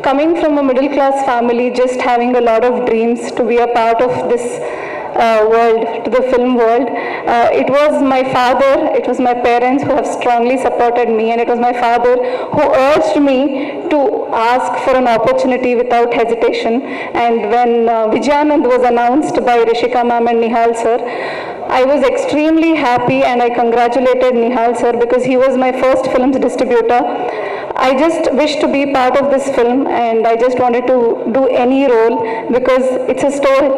coming from a middle class family, just having a lot of dreams to be a part of this world, to the film world. It was my father, it was my parents who have strongly supported me, and it was my father who urged me to ask for an opportunity without hesitation. And when Vijayanand was announced by Rishika ma'am and Nihal sir, I was extremely happy, and I congratulated Nihal sir because he was my first film's distributor. I just wished to be part of this film, and I just wanted to do any role because it's a story.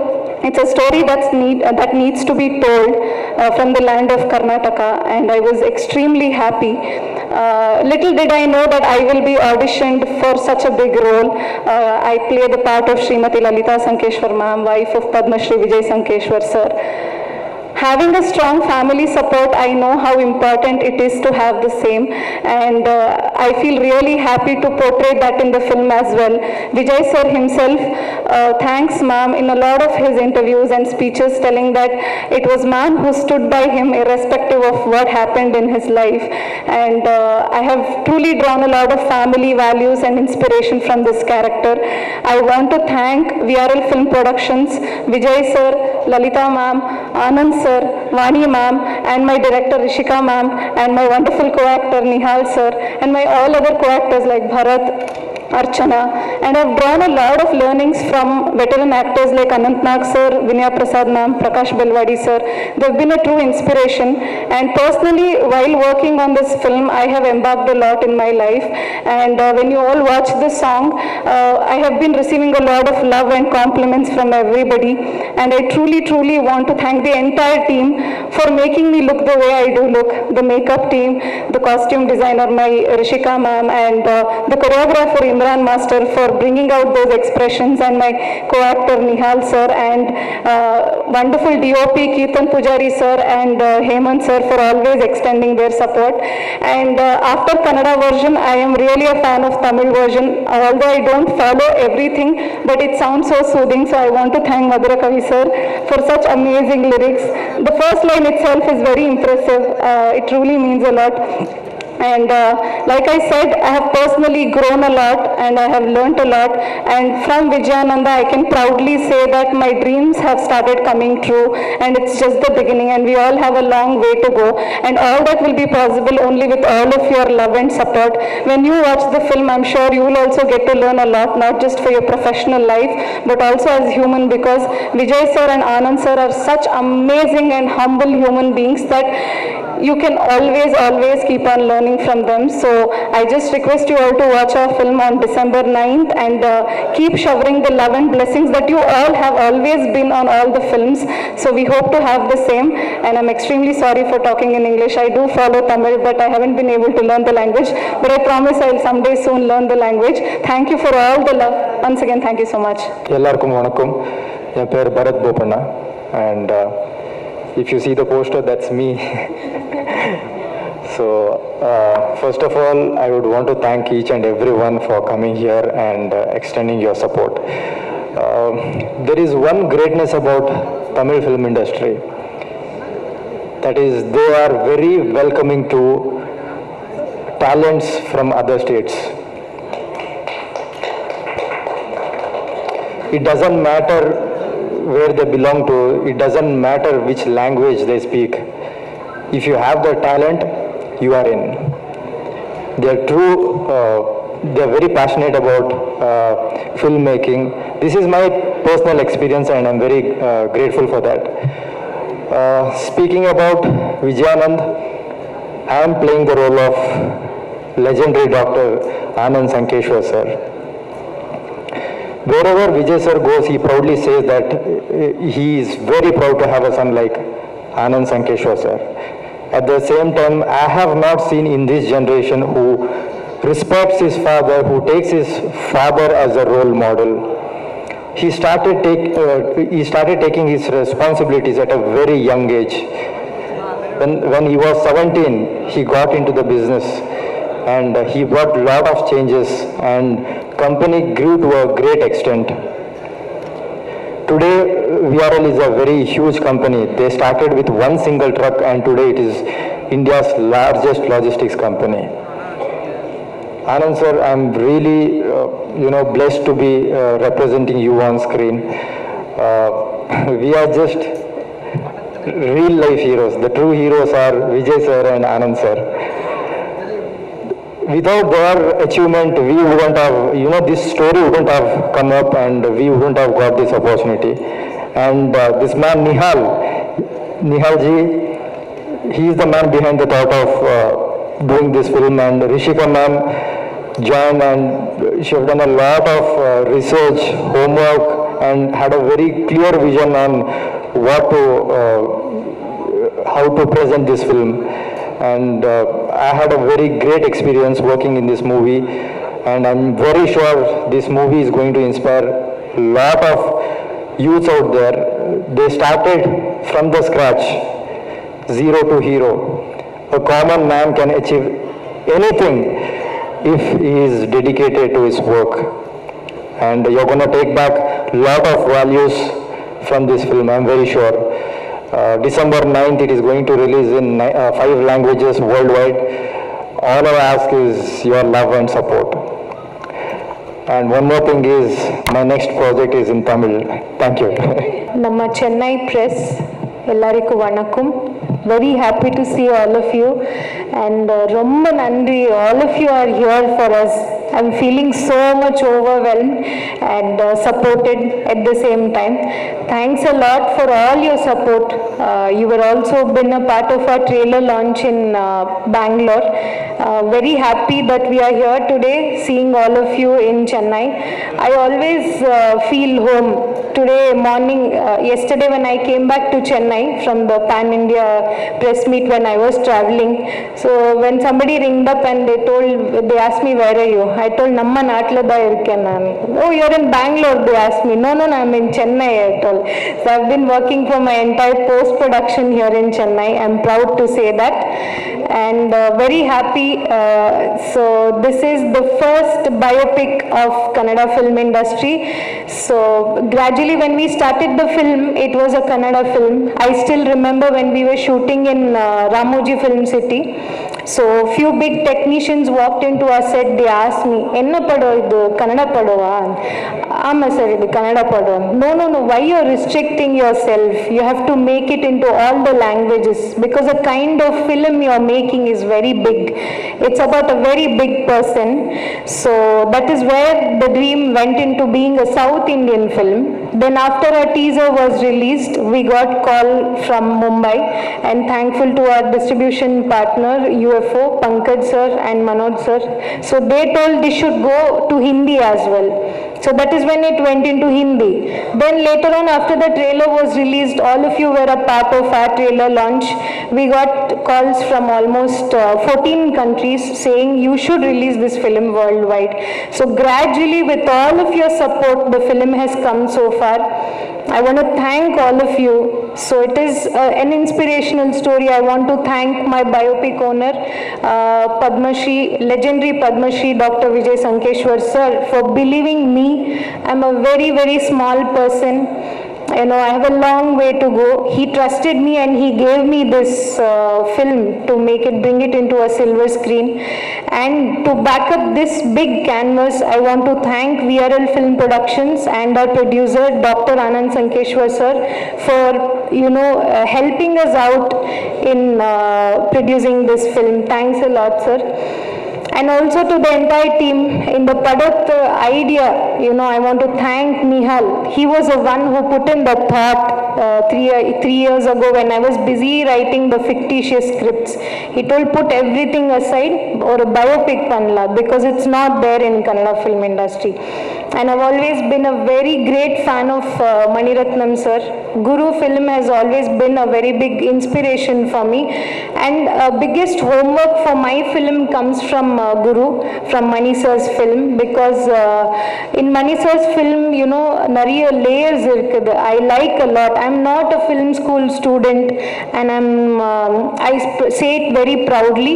It's a story that needs to be told from the land of Karnataka, and I was extremely happy. Little did I know that I will be auditioned for such a big role. I play the part of Srimati Lalita Sankeshwar ma'am, wife of Padma Shri Vijay Sankeshwar sir. Having a strong family support, I know how important it is to have the same, and I feel really happy to portray that in the film as well. Vijay sir himself thanks ma'am in a lot of his interviews and speeches, telling that it was ma'am who stood by him irrespective of what happened in his life, and I have truly drawn a lot of family values and inspiration from this character. I want to thank VRL Film Productions, Vijay sir, Lalita ma'am, Anand sir, Vani ma'am, and my director Rishika ma'am, and my wonderful co-actor Nihal sir, and my all other co-actors like Bharat, Archana, and I've drawn a lot of learnings from veteran actors like Anant Nag sir, Vinaya Prasad ma'am, Prakash Belwadi sir. They've been a true inspiration, and personally, while working on this film, I have embarked a lot in my life, and when you all watch this song, I have been receiving a lot of love and compliments from everybody, and I truly want to thank the entire team for making me look the way I do look. The makeup team, the costume designer, my Rishika ma'am, and the choreographer Imran master for bringing out those expressions, and my co-actor Nihal sir, and wonderful DOP Kirtan Pujari sir and Hemant sir for always extending their support. And after Kannada version, I am really a fan of Tamil version, although I don't follow everything, but it sounds so soothing, so I want to thank Madhura Kavi sir for such amazing lyrics. The first line itself is very impressive. It truly means a lot. And like I said, I have personally grown a lot, and I have learnt a lot, and from Vijayananda I can proudly say that my dreams have started coming true, and it's just the beginning, and we all have a long way to go, and all that will be possible only with all of your love and support. When you watch the film, I'm sure you will also get to learn a lot, not just for your professional life, but also as human, because Vijay sir and Anand sir are such amazing and humble human beings that you can always keep on learning from them. So I just request you all to watch our film on December 9th, and keep showering the love and blessings that you all have always been on all the films. So we hope to have the same, and I'm extremely sorry for talking in English. I do follow Tamil, but I haven't been able to learn the language, but I promise I'll someday soon learn the language. Thank you for all the love. Once again, thank you so much. எல்லாருக்கும் வணக்கம். என் பேர் Bharat Bopanna, and if you see the poster, that's me. So first of all, I would want to thank each and everyone for coming here and extending your support. There is one greatness about Tamil film industry, that is they are very welcoming to talents from other states. It doesn't matter where they belong to, it doesn't matter which language they speak. If you have the talent, you are in. They are they are very passionate about filmmaking. This is my personal experience, and I'm very grateful for that. Speaking about Vijayanand, I am playing the role of legendary Dr. Anand Sankeshwar sir. Wherever Vijay sir goes, he proudly says that he is very proud to have a son like Anand Sankeshwar sir. At the same time, I have not seen in this generation who respects his father, who takes his father as a role model. He started taking his responsibilities at a very young age. When he was 17, he got into the business, and he brought a lot of changes, and company grew to a great extent. Today, VRL is a very huge company. They started with one single truck, and today it is India's largest logistics company. Anand sir, I'm really, blessed to be representing you on screen. We are just real life heroes. The true heroes are Vijay sir and Anand sir. Without their achievement, we wouldn't have, this story wouldn't have come up and we wouldn't have got this opportunity. And this man, Nihal ji, he is the man behind the thought of doing this film, and Rishika ma'am joined and she have done a lot of research, homework, and had a very clear vision on how to present this film. And I had a very great experience working in this movie, and I'm very sure this movie is going to inspire a lot of youths out there. They started from the scratch, zero to hero. A common man can achieve anything if he is dedicated to his work. And you're going to take back a lot of values from this film, I'm very sure. December 9th, it is going to release in 5 languages worldwide. All I ask is your love and support. And one more thing is, my next project is in Tamil. Thank you. ನಮ್ಮ Chennai press ಎಲ್ಲರಿಗೂ ವಣಕ್ಕಂ. Very happy to see all of you, and ரொம்ப நன்றி, all of you are here for us. I'm feeling so much overwhelmed and supported at the same time. Thanks a lot for all your support. You were also been a part of our trailer launch in Bangalore. Very happy that we are here today seeing all of you in Chennai. I always feel home. Today morning, yesterday when I came back to Chennai from the Pan India press meet when I was traveling, so when somebody ringed up and they asked me, where are you? I told, Namma Natla da irken nanu. Oh, you're in Bangalore, they asked me. No, I'm in Chennai, I told. So I've been working for my entire post-production here in Chennai. I'm proud to say that. And very happy. So this is the first biopic of Kannada film industry. So gradually when we started the film, it was a Kannada film. I still remember when we were shooting in Ramoji Film City. So few big technicians walked into our set. They asked me, "Enna pado idu Kannada padova?" Amma sir, idu Kannada pado. No. Why you're restricting yourself? You have to make it into all the languages, because the kind of film you're making is very big. It's about a very big person. So that is where the dream went into being a South Indian film. Then after a teaser was released, we got call from Mumbai, and thankful to our distribution partner UFO, Pankaj sir and Manoj sir. So they told this should go to Hindi as well. So that is when it went into Hindi. Then later on, after the trailer was released, all of you were a part of our trailer launch. We got calls from almost 14 countries saying you should release this film worldwide. So gradually, with all of your support, the film has come so far. I want to thank all of you. So it is an inspirational story. I want to thank my biopic owner, Padma Shri, legendary Padma Shri, Dr. Vijay Sankeshwar sir, for believing me. I'm a very, very small person. I have a long way to go. He trusted me and he gave me this film to bring it into a silver screen. And to back up this big canvas, I want to thank VRL Film Productions and our producer, Dr. Anand Sankeshwar sir, for, helping us out in producing this film. Thanks a lot, sir. And also to the entire team in the Padat idea, I want to thank Nihal. He was the one who put in the thought 3 years ago when I was busy writing the fictitious scripts. He told, put everything aside or a biopic panla, because it's not there in Kannada film industry. And I've always been a very great fan of Mani Ratnam sir. Guru film has always been a very big inspiration for me. And biggest homework for my film comes from Guru, from Mani sir's film, because in Mani sir's film, nariya layers irukkudu. I like a lot. I'm not a film school student, and I say it very proudly.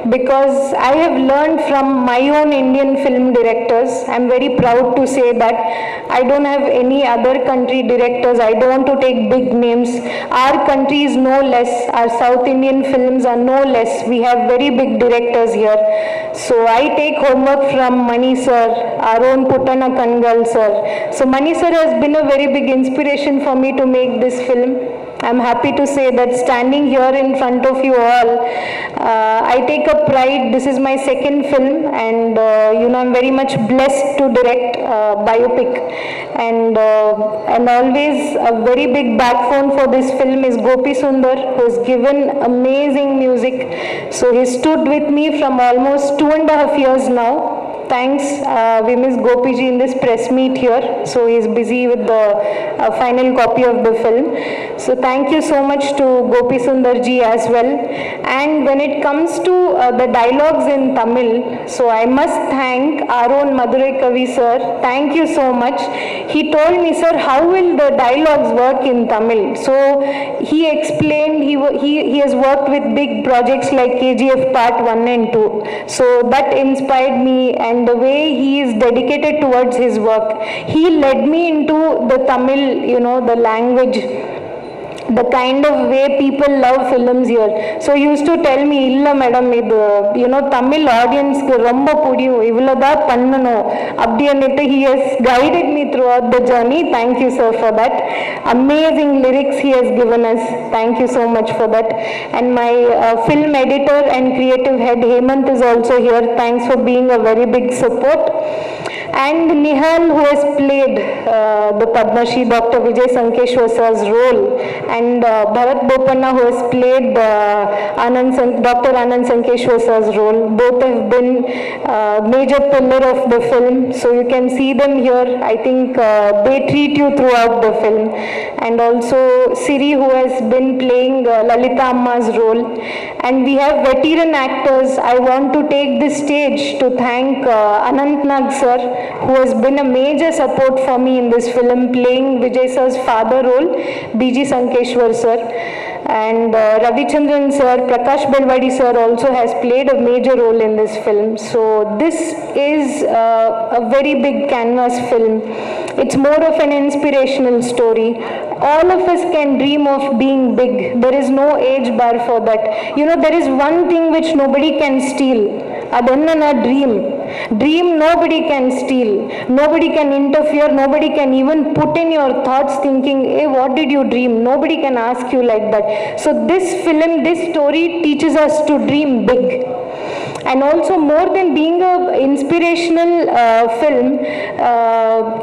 because I have learned from my own Indian film directors. I'm very proud to say that I don't have any other country directors. I don't want to take big names. Our country is no less. Our South Indian films are no less. We have very big directors here. So I take homework from Mani sir, our own Putana Kangal sir. So Mani sir has been a very big inspiration for me to make this film. I'm happy to say that standing here in front of you all, I take a pride. This is my second film, and I'm very much blessed to direct biopic. And always a very big backbone for this film is Gopi Sundar, who has given amazing music. So he stood with me from almost 2.5 years now. Thanks, we miss Gopi ji in this press meet here, so he is busy with the final copy of the film. So thank you so much to Gopi Sundar ji as well. And when it comes to the dialogues in Tamil, so I must thank our own Madurai Kavi sir. Thank you so much. He told me, sir, how will the dialogues work in Tamil? So he explained, he has worked with big projects like KGF Part 1 and 2. So that inspired me, and the way he is dedicated towards his work. He led me into the Tamil, the language, the kind of way people love films here. So he used to tell me, illa madam, idu, Tamil audience ku romba pudiyum, ivlada pannano. Abdiyanittu he has guided me throughout the journey. Thank you, sir, for that. Amazing lyrics he has given us. Thank you so much for that. And my film editor and creative head Hemant is also here. Thanks for being a very big support. And Nihal, who has played the Padma Shri Dr. Vijay Sankeshwar sir's role, and Bharat Bopanna, who has played Dr. Anand Sankeshwar sir's role. Both have been major pillar of the film, so you can see them here. I think they treat you throughout the film. And also Siri, who has been playing Lalita Amma's role. And we have veteran actors. I want to take this stage to thank Anant Nag sir, who has been a major support for me in this film, playing Vijay sir's father role, B.G. Sankeshwar sir. And Ravichandran sir, Prakash Belwadi sir also has played a major role in this film. So this is a very big canvas film. It's more of an inspirational story. All of us can dream of being big. There is no age bar for that. There is one thing which nobody can steal. Adanna dream. Dream nobody can steal. Nobody can interfere. Nobody can even put in your thoughts thinking, hey, what did you dream? Nobody can ask you like that. So this film, this story teaches us to dream big. And also, more than being an inspirational film,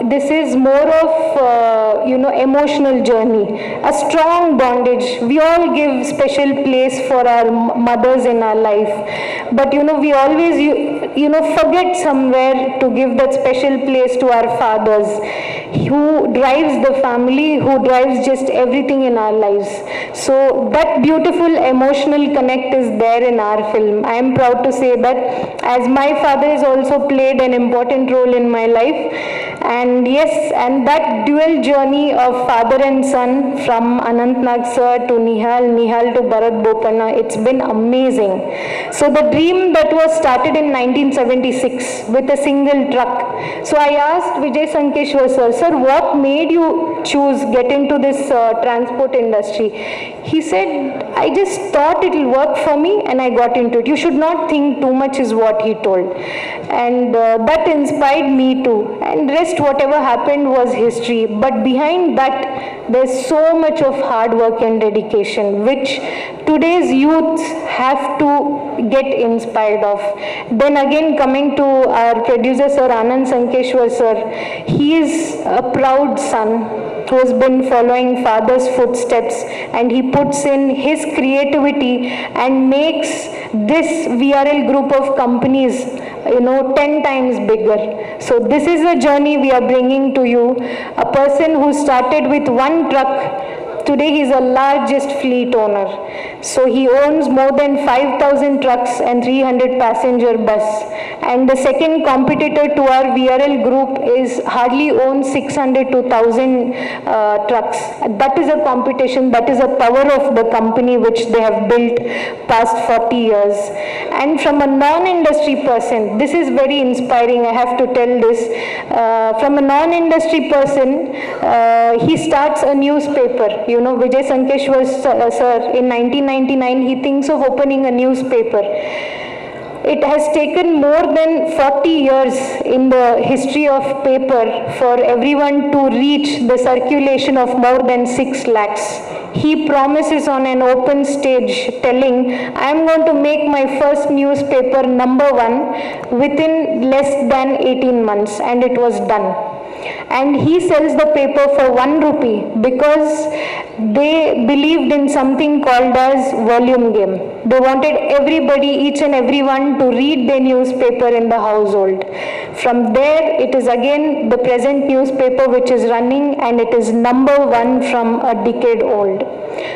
this is more of emotional journey, a strong bondage. We all give special place for our mothers in our life, but we always forget somewhere to give that special place to our fathers, who drives the family, who drives just everything in our lives. So that beautiful emotional connect is there in our film. I am proud to say that, as my father has also played an important role in my life. And yes, and that dual journey of father and son, from Anant Nag sir to Nihal to Bharat Bopanna, it's been amazing. So the dream that was started in 1976 with a single truck. So I asked Vijay Sankeshwar sir, what made you choose get into this transport industry? He said, I just thought it will work for me and I got into it. You should not think too much, is what he told. And that inspired me too. And rest, whatever happened was history. But behind that, there's so much of hard work and dedication, which today's youth have to get inspired of. Then again, coming to our producer sir, Anand Sankeshwar sir, he is a proud son who has been following father's footsteps, and he puts in his creativity and makes this VRL group of companies 10 times bigger. So this is a journey we are bringing to you. A person who started with one truck Today he is the largest fleet owner. So he owns more than 5,000 trucks and 300 passenger bus. And the second competitor to our VRL group is hardly owns 600 to 1,000 trucks. That is a competition, that is a power of the company which they have built past 40 years. And from a non-industry person, this is very inspiring, I have to tell this. From a non-industry person, he starts a newspaper. You know, Vijay Sankeshwar sir, in 1999, he thinks of opening a newspaper. It has taken more than 40 years in the history of paper for everyone to reach the circulation of more than 6 lakhs. He promises on an open stage telling, I am going to make my first newspaper #1 within less than 18 months, and it was done. And he sells the paper for 1 rupee because they believed in something called as volume game. They wanted everybody, each and everyone, to read their newspaper in the household. From there, it is again the present newspaper which is running, and it is #1 from a decade old.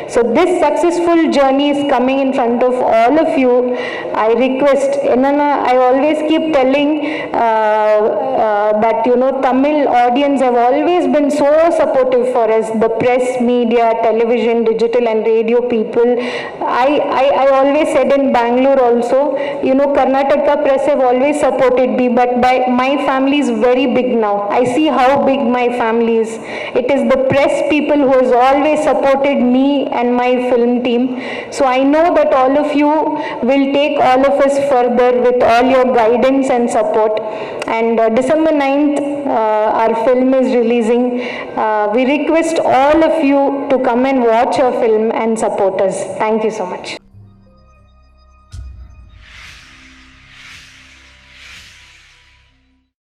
So this successful journey is coming in front of all of you. I request, I always keep telling that, Tamil audience have always been so supportive for us, the press, media, television, digital and radio people. I always said in Bangalore also, Karnataka press have always supported me, but my family is very big now. I see how big my family is. It is the press people who has always supported me and my film team. So I know that all of you will take all of us further with all your guidance and support. And December 9th, our film is releasing. We request all of you to come and watch our film and support us. Thank you so much.